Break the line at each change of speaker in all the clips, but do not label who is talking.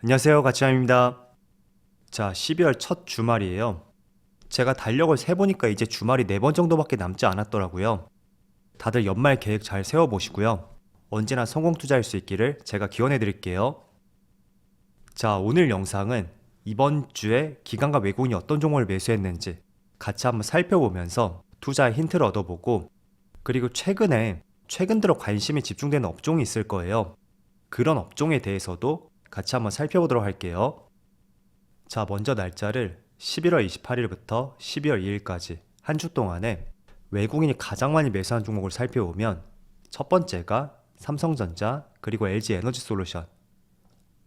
안녕하세요, 가치남입니다. 자, 12월 첫 주말이에요. 제가 달력을 세보니까 이제 주말이 4번 정도밖에 남지 않았더라고요. 다들 연말 계획 잘 세워보시고요. 언제나 성공 투자할 수 있기를 제가 기원해 드릴게요. 자, 오늘 영상은 이번 주에 기관과 외국인이 어떤 종목을 매수했는지 같이 한번 살펴보면서 투자의 힌트를 얻어보고, 그리고 최근 들어 관심이 집중되는 업종이 있을 거예요. 그런 업종에 대해서도 같이 한번 살펴보도록 할게요. 자, 먼저 날짜를 11월 28일부터 12월 2일까지 한 주 동안에 외국인이 가장 많이 매수한 종목을 살펴보면, 첫 번째가 삼성전자 그리고 LG에너지솔루션.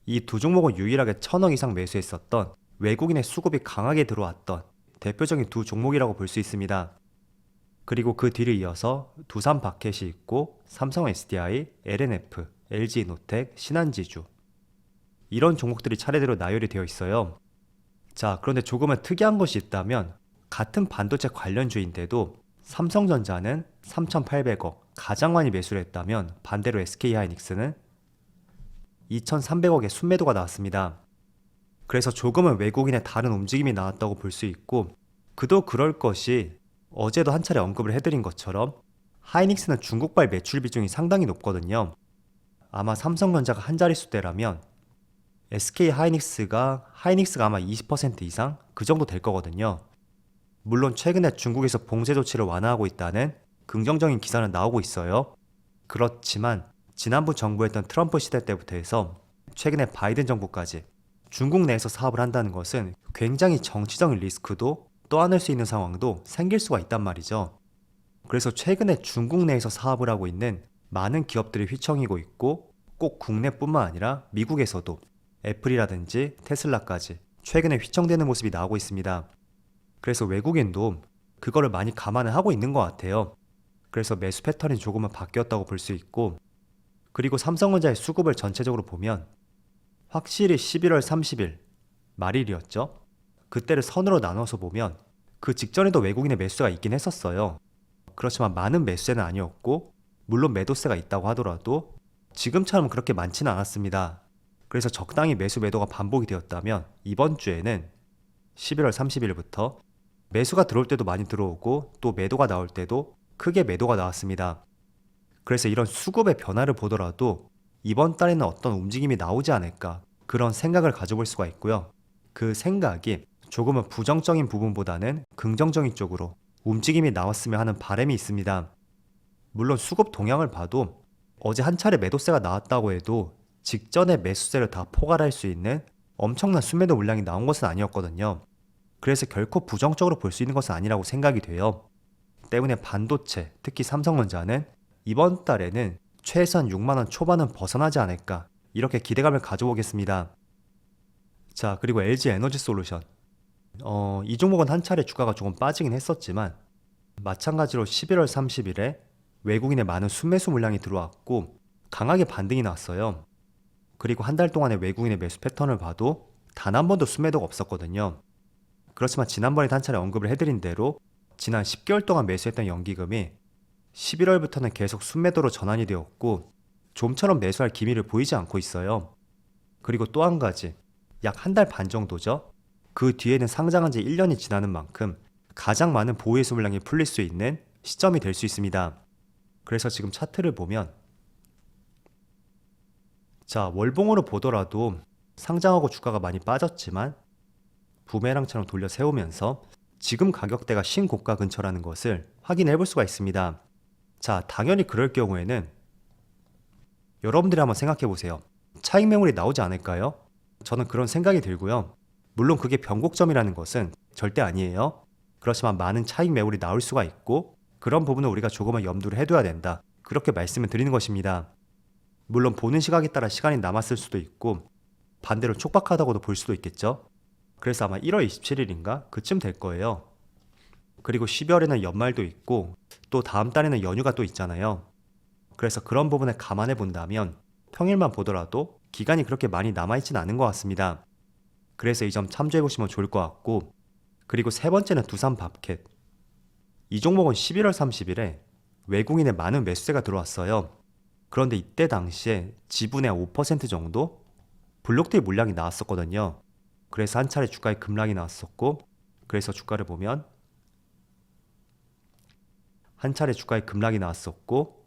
이 두 종목은 유일하게 1000억 이상 매수했었던, 외국인의 수급이 강하게 들어왔던 대표적인 두 종목이라고 볼 수 있습니다. 그리고 그 뒤를 이어서 두산바켓이 있고, 삼성 SDI, LNF, LG노텍, 신한지주, 이런 종목들이 차례대로 나열이 되어 있어요. 자, 그런데 조금은 특이한 것이 있다면, 같은 반도체 관련주인데도 삼성전자는 3,800억 가장 많이 매수를 했다면, 반대로 SK하이닉스는 2,300억의 순매도가 나왔습니다. 그래서 조금은 외국인의 다른 움직임이 나왔다고 볼 수 있고, 그도 그럴 것이 어제도 한 차례 언급을 해드린 것처럼 하이닉스는 중국발 매출 비중이 상당히 높거든요. 아마 삼성전자가 한 자릿수대라면 하이닉스가 아마 20% 이상 그 정도 될 거거든요. 물론 최근에 중국에서 봉쇄 조치를 완화하고 있다는 긍정적인 기사는 나오고 있어요. 그렇지만 지난번 정부였던 트럼프 시대 때부터 해서 최근에 바이든 정부까지 중국 내에서 사업을 한다는 것은 굉장히 정치적인 리스크도 떠안을 수 있는 상황도 생길 수가 있단 말이죠. 그래서 최근에 중국 내에서 사업을 하고 있는 많은 기업들이 휘청이고 있고, 꼭 국내뿐만 아니라 미국에서도 애플이라든지 테슬라까지 최근에 휘청되는 모습이 나오고 있습니다. 그래서 외국인도 그거를 많이 감안을 하고 있는 것 같아요. 그래서 매수 패턴이 조금은 바뀌었다고 볼 수 있고, 그리고 삼성전자의 수급을 전체적으로 보면 확실히 11월 30일 말일이었죠. 그때를 선으로 나눠서 보면 그 직전에도 외국인의 매수가 있긴 했었어요. 그렇지만 많은 매수세는 아니었고, 물론 매도세가 있다고 하더라도 지금처럼 그렇게 많지는 않았습니다. 그래서 적당히 매수 매도가 반복이 되었다면, 이번 주에는 11월 30일부터 매수가 들어올 때도 많이 들어오고, 또 매도가 나올 때도 크게 매도가 나왔습니다. 그래서 이런 수급의 변화를 보더라도 이번 달에는 어떤 움직임이 나오지 않을까, 그런 생각을 가져볼 수가 있고요. 그 생각이 조금은 부정적인 부분보다는 긍정적인 쪽으로 움직임이 나왔으면 하는 바람이 있습니다. 물론 수급 동향을 봐도 어제 한 차례 매도세가 나왔다고 해도 직전에 매수세를 다 포괄할 수 있는 엄청난 순매도 물량이 나온 것은 아니었거든요. 그래서 결코 부정적으로 볼 수 있는 것은 아니라고 생각이 돼요. 때문에 반도체, 특히 삼성전자는 이번 달에는 최소한 6만원 초반은 벗어나지 않을까, 이렇게 기대감을 가져보겠습니다. 자, 그리고 LG에너지솔루션. 이 종목은 한 차례 주가가 조금 빠지긴 했었지만, 마찬가지로 11월 30일에 외국인의 많은 순매수 물량이 들어왔고 강하게 반등이 났어요. 그리고 한 달 동안의 외국인의 매수 패턴을 봐도 단 한 번도 순매도가 없었거든요. 그렇지만 지난번에 한 차례 언급을 해드린 대로 지난 10개월 동안 매수했던 연기금이 11월부터는 계속 순매도로 전환이 되었고, 좀처럼 매수할 기미를 보이지 않고 있어요. 그리고 또 한 가지, 약 한 달 반 정도죠. 그 뒤에는 상장한 지 1년이 지나는 만큼 가장 많은 보유해소 물량이 풀릴 수 있는 시점이 될 수 있습니다. 그래서 지금 차트를 보면, 자, 월봉으로 보더라도 상장하고 주가가 많이 빠졌지만 부메랑처럼 돌려 세우면서 지금 가격대가 신고가 근처라는 것을 확인해 볼 수가 있습니다. 자, 당연히 그럴 경우에는 여러분들이 한번 생각해 보세요. 차익 매물이 나오지 않을까요? 저는 그런 생각이 들고요. 물론 그게 변곡점이라는 것은 절대 아니에요. 그렇지만 많은 차익 매물이 나올 수가 있고, 그런 부분을 우리가 조금은 염두를 해둬야 된다, 그렇게 말씀을 드리는 것입니다. 물론 보는 시각에 따라 시간이 남았을 수도 있고, 반대로 촉박하다고도 볼 수도 있겠죠. 그래서 아마 1월 27일인가 그쯤 될 거예요. 그리고 12월에는 연말도 있고, 또 다음 달에는 연휴가 또 있잖아요. 그래서 그런 부분을 감안해 본다면 평일만 보더라도 기간이 그렇게 많이 남아있진 않은 것 같습니다. 그래서 이 점 참조해 보시면 좋을 것 같고, 그리고 세 번째는 두산밥켓. 이 종목은 11월 30일에 외국인의 많은 매수세가 들어왔어요. 그런데 이때 당시에 지분의 5% 정도? 블록딜 물량이 나왔었거든요. 그래서 한 차례 주가에 급락이 나왔었고, 그래서 주가를 보면 한 차례 주가에 급락이 나왔었고,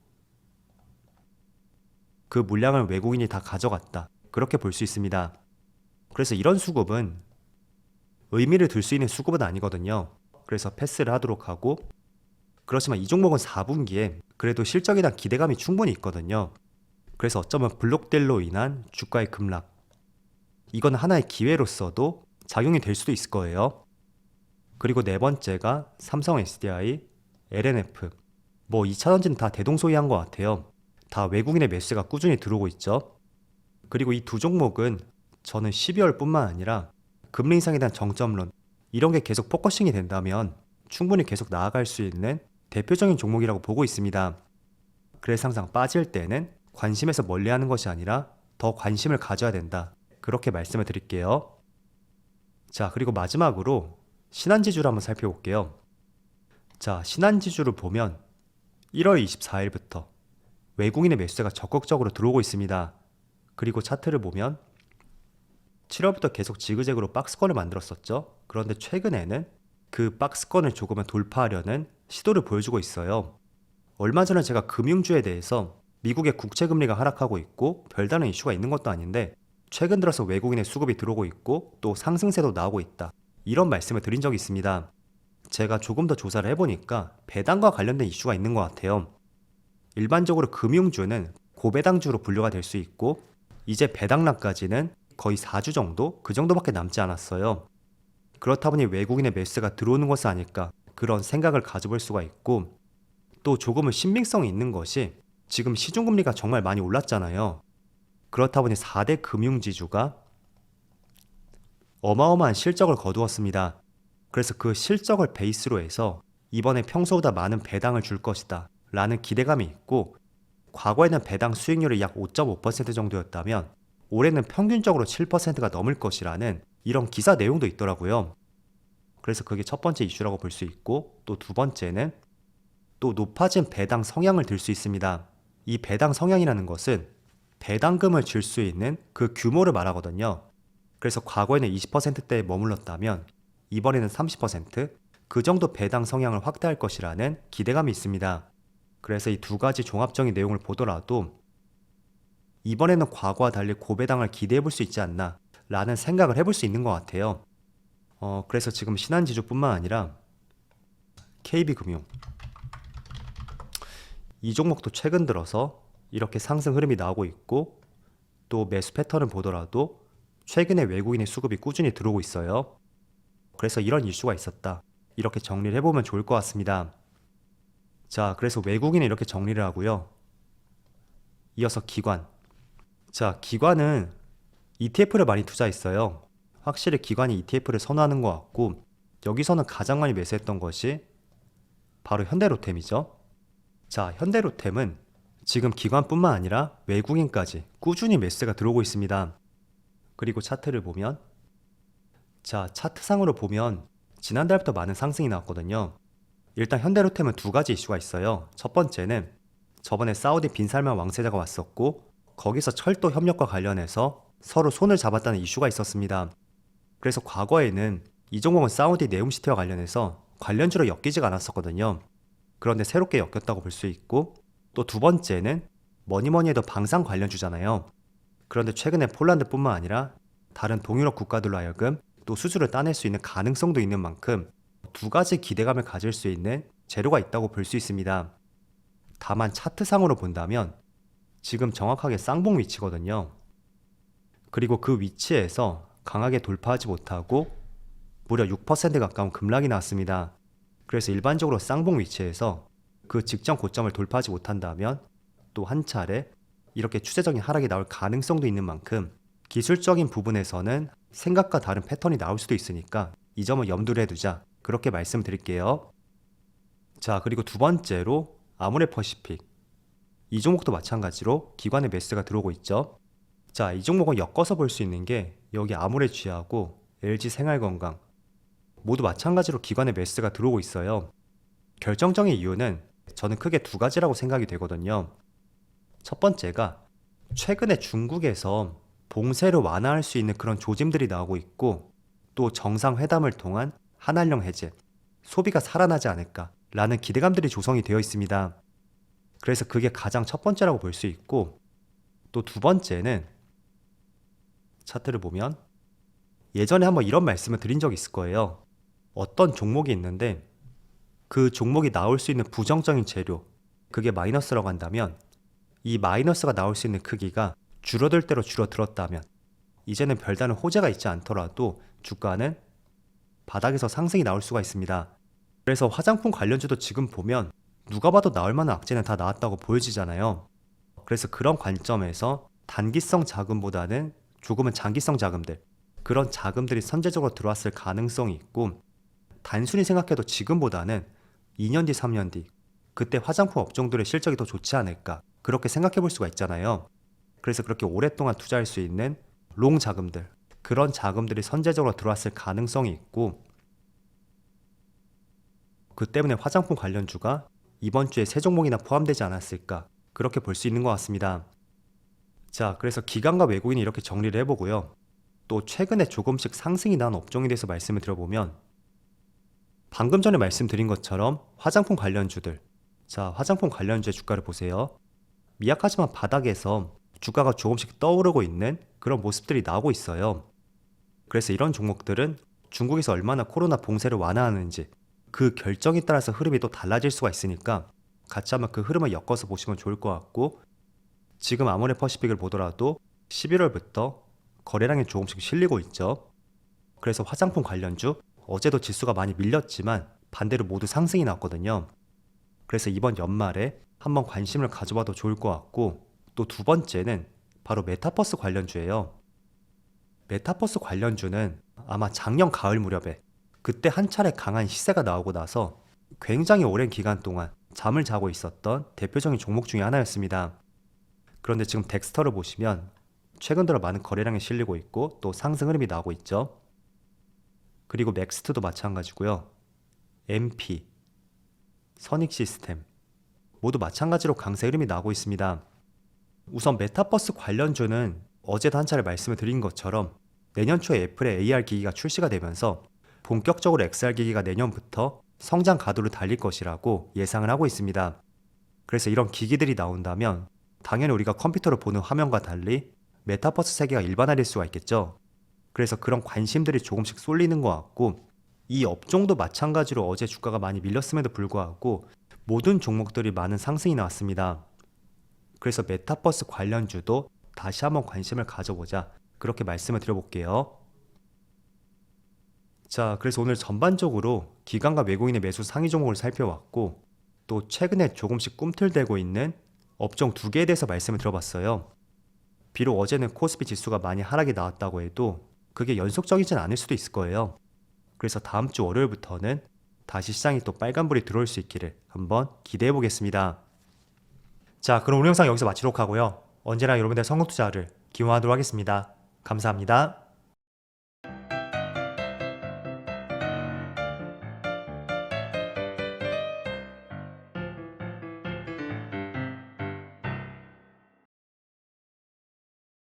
그 물량을 외국인이 다 가져갔다. 그렇게 볼 수 있습니다. 그래서 이런 수급은 의미를 둘 수 있는 수급은 아니거든요. 그래서 패스를 하도록 하고, 그렇지만 이 종목은 4분기에 그래도 실적에 대한 기대감이 충분히 있거든요. 그래서 어쩌면 블록딜로 인한 주가의 급락, 이건 하나의 기회로서도 작용이 될 수도 있을 거예요. 그리고 네 번째가 삼성 SDI, LNF, 뭐 2차전지는 다 대동소이한 것 같아요. 다 외국인의 매수가 꾸준히 들어오고 있죠. 그리고 이 두 종목은 저는 12월뿐만 아니라 금리 인상에 대한 정점론, 이런 게 계속 포커싱이 된다면 충분히 계속 나아갈 수 있는 대표적인 종목이라고 보고 있습니다. 그래서 항상 빠질 때는 관심에서 멀리하는 것이 아니라 더 관심을 가져야 된다. 그렇게 말씀을 드릴게요. 자, 그리고 마지막으로 신한지주를 한번 살펴볼게요. 자, 신한지주를 보면 1월 24일부터 외국인의 매수세가 적극적으로 들어오고 있습니다. 그리고 차트를 보면 7월부터 계속 지그재그로 박스권을 만들었었죠. 그런데 최근에는 그 박스권을 조금은 돌파하려는 시도를 보여주고 있어요. 얼마 전에 제가 금융주에 대해서 미국의 국채금리가 하락하고 있고 별다른 이슈가 있는 것도 아닌데 최근 들어서 외국인의 수급이 들어오고 있고 또 상승세도 나오고 있다. 이런 말씀을 드린 적이 있습니다. 제가 조금 더 조사를 해보니까 배당과 관련된 이슈가 있는 것 같아요. 일반적으로 금융주는 고배당주로 분류가 될 수 있고 이제 배당락까지는 거의 4주 정도? 그 정도밖에 남지 않았어요. 그렇다 보니 외국인의 매수가 들어오는 것은 아닐까 그런 생각을 가져볼 수가 있고 또 조금은 신빙성이 있는 것이 지금 시중금리가 정말 많이 올랐잖아요. 그렇다 보니 4대 금융지주가 어마어마한 실적을 거두었습니다. 그래서 그 실적을 베이스로 해서 이번에 평소보다 많은 배당을 줄 것이다 라는 기대감이 있고 과거에는 배당 수익률이 약 5.5% 정도였다면 올해는 평균적으로 7%가 넘을 것이라는 이런 기사 내용도 있더라고요. 그래서 그게 첫 번째 이슈라고 볼 수 있고 또 두 번째는 또 높아진 배당 성향을 들 수 있습니다. 이 배당 성향이라는 것은 배당금을 줄 수 있는 그 규모를 말하거든요. 그래서 과거에는 20%대에 머물렀다면 이번에는 30%, 그 정도 배당 성향을 확대할 것이라는 기대감이 있습니다. 그래서 이 두 가지 종합적인 내용을 보더라도 이번에는 과거와 달리 고배당을 기대해 볼 수 있지 않나 라는 생각을 해볼 수 있는 것 같아요. 그래서 지금 신한지주뿐만 아니라 KB금융, 이 종목도 최근 들어서 이렇게 상승 흐름이 나오고 있고 또 매수 패턴을 보더라도 최근에 외국인의 수급이 꾸준히 들어오고 있어요. 그래서 이런 이슈가 있었다. 이렇게 정리를 해보면 좋을 것 같습니다. 자, 그래서 외국인은 이렇게 정리를 하고요. 이어서 기관. 자, 기관은 ETF를 많이 투자했어요. 확실히 기관이 ETF를 선호하는 것 같고 여기서는 가장 많이 매수했던 것이 바로 현대로템이죠. 자, 현대로템은 지금 기관뿐만 아니라 외국인까지 꾸준히 매수세가 들어오고 있습니다. 그리고 차트를 보면 자, 차트상으로 보면 지난달부터 많은 상승이 나왔거든요. 일단 현대로템은 두 가지 이슈가 있어요. 첫 번째는 저번에 사우디 빈살만 왕세자가 왔었고 거기서 철도 협력과 관련해서 서로 손을 잡았다는 이슈가 있었습니다. 그래서 과거에는 이 종목은 사우디 네옴시티와 관련해서 관련주로 엮이지가 않았었거든요. 그런데 새롭게 엮였다고 볼 수 있고 또 두 번째는 뭐니뭐니 해도 방산 관련주잖아요. 그런데 최근에 폴란드뿐만 아니라 다른 동유럽 국가들로 하여금 또 수주를 따낼 수 있는 가능성도 있는 만큼 두 가지 기대감을 가질 수 있는 재료가 있다고 볼 수 있습니다. 다만 차트상으로 본다면 지금 정확하게 쌍봉 위치거든요. 그리고 그 위치에서 강하게 돌파하지 못하고 무려 6% 가까운 급락이 나왔습니다. 그래서 일반적으로 쌍봉 위치에서 그 직전 고점을 돌파하지 못한다면 또 한 차례 이렇게 추세적인 하락이 나올 가능성도 있는 만큼 기술적인 부분에서는 생각과 다른 패턴이 나올 수도 있으니까 이 점을 염두를 해두자 그렇게 말씀드릴게요. 자, 그리고 두 번째로 아모레퍼시픽, 이 종목도 마찬가지로 기관의 매수가 들어오고 있죠. 자, 이 종목은 엮어서 볼 수 있는 게 여기 아모레쥐하고 LG생활건강 모두 마찬가지로 기관의 매수가 들어오고 있어요. 결정적인 이유는 저는 크게 두 가지라고 생각이 되거든요. 첫 번째가 최근에 중국에서 봉쇄를 완화할 수 있는 그런 조짐들이 나오고 있고, 또 정상회담을 통한 한한령 해제, 소비가 살아나지 않을까라는 기대감들이 조성이 되어 있습니다. 그래서 그게 가장 첫 번째라고 볼 수 있고, 또 두 번째는 차트를 보면 예전에 한번 이런 말씀을 드린 적이 있을 거예요. 어떤 종목이 있는데 그 종목이 나올 수 있는 부정적인 재료, 그게 마이너스라고 한다면 이 마이너스가 나올 수 있는 크기가 줄어들 대로 줄어들었다면 이제는 별다른 호재가 있지 않더라도 주가는 바닥에서 상승이 나올 수가 있습니다. 그래서 화장품 관련주도 지금 보면 누가 봐도 나올 만한 악재는 다 나왔다고 보여지잖아요. 그래서 그런 관점에서 단기성 자금보다는 조금은 장기성 자금들, 그런 자금들이 선제적으로 들어왔을 가능성이 있고, 단순히 생각해도 지금보다는 2년 뒤, 3년 뒤 그때 화장품 업종들의 실적이 더 좋지 않을까, 그렇게 생각해 볼 수가 있잖아요. 그래서 그렇게 오랫동안 투자할 수 있는 롱 자금들, 그런 자금들이 선제적으로 들어왔을 가능성이 있고, 그 때문에 화장품 관련주가 이번 주에 세 종목이나 포함되지 않았을까, 그렇게 볼 수 있는 것 같습니다. 자, 그래서 기관과 외국인이 이렇게 정리를 해보고요. 또 최근에 조금씩 상승이 난 업종에 대해서 말씀을 드려보면, 방금 전에 말씀드린 것처럼 화장품 관련주들, 자, 화장품 관련주의 주가를 보세요. 미약하지만 바닥에서 주가가 조금씩 떠오르고 있는 그런 모습들이 나오고 있어요. 그래서 이런 종목들은 중국에서 얼마나 코로나 봉쇄를 완화하는지 그 결정에 따라서 흐름이 또 달라질 수가 있으니까 같이 한번 그 흐름을 엮어서 보시면 좋을 것 같고, 지금 아모레퍼시픽을 보더라도 11월부터 거래량이 조금씩 실리고 있죠. 그래서 화장품 관련주 어제도 지수가 많이 밀렸지만 반대로 모두 상승이 났거든요. 그래서 이번 연말에 한번 관심을 가져봐도 좋을 것 같고, 또 두 번째는 바로 메타버스 관련주예요. 메타버스 관련주는 아마 작년 가을 무렵에 그때 한 차례 강한 시세가 나오고 나서 굉장히 오랜 기간 동안 잠을 자고 있었던 대표적인 종목 중에 하나였습니다. 그런데 지금 덱스터를 보시면 최근 들어 많은 거래량이 실리고 있고 또 상승 흐름이 나오고 있죠. 그리고 맥스트도 마찬가지고요. MP, 선익시스템 모두 마찬가지로 강세 흐름이 나오고 있습니다. 우선 메타버스 관련주는 어제도 한 차례 말씀을 드린 것처럼 내년 초에 애플의 AR 기기가 출시가 되면서 본격적으로 XR 기기가 내년부터 성장 가도를 달릴 것이라고 예상을 하고 있습니다. 그래서 이런 기기들이 나온다면 당연히 우리가 컴퓨터로 보는 화면과 달리 메타버스 세계가 일반화될 수가 있겠죠. 그래서 그런 관심들이 조금씩 쏠리는 것 같고, 이 업종도 마찬가지로 어제 주가가 많이 밀렸음에도 불구하고 모든 종목들이 많은 상승이 나왔습니다. 그래서 메타버스 관련주도 다시 한번 관심을 가져보자, 그렇게 말씀을 드려볼게요. 자, 그래서 오늘 전반적으로 기관과 외국인의 매수 상위 종목을 살펴왔고, 또 최근에 조금씩 꿈틀대고 있는 업종 두 개에 대해서 말씀을 드려봤어요. 비록 어제는 코스피 지수가 많이 하락이 나왔다고 해도 그게 연속적이진 않을 수도 있을 거예요. 그래서 다음 주 월요일부터는 다시 시장이 또 빨간불이 들어올 수 있기를 한번 기대해 보겠습니다. 자, 그럼 오늘 영상 여기서 마치도록 하고요. 언제나 여러분들의 성공 투자를 기원하도록 하겠습니다. 감사합니다.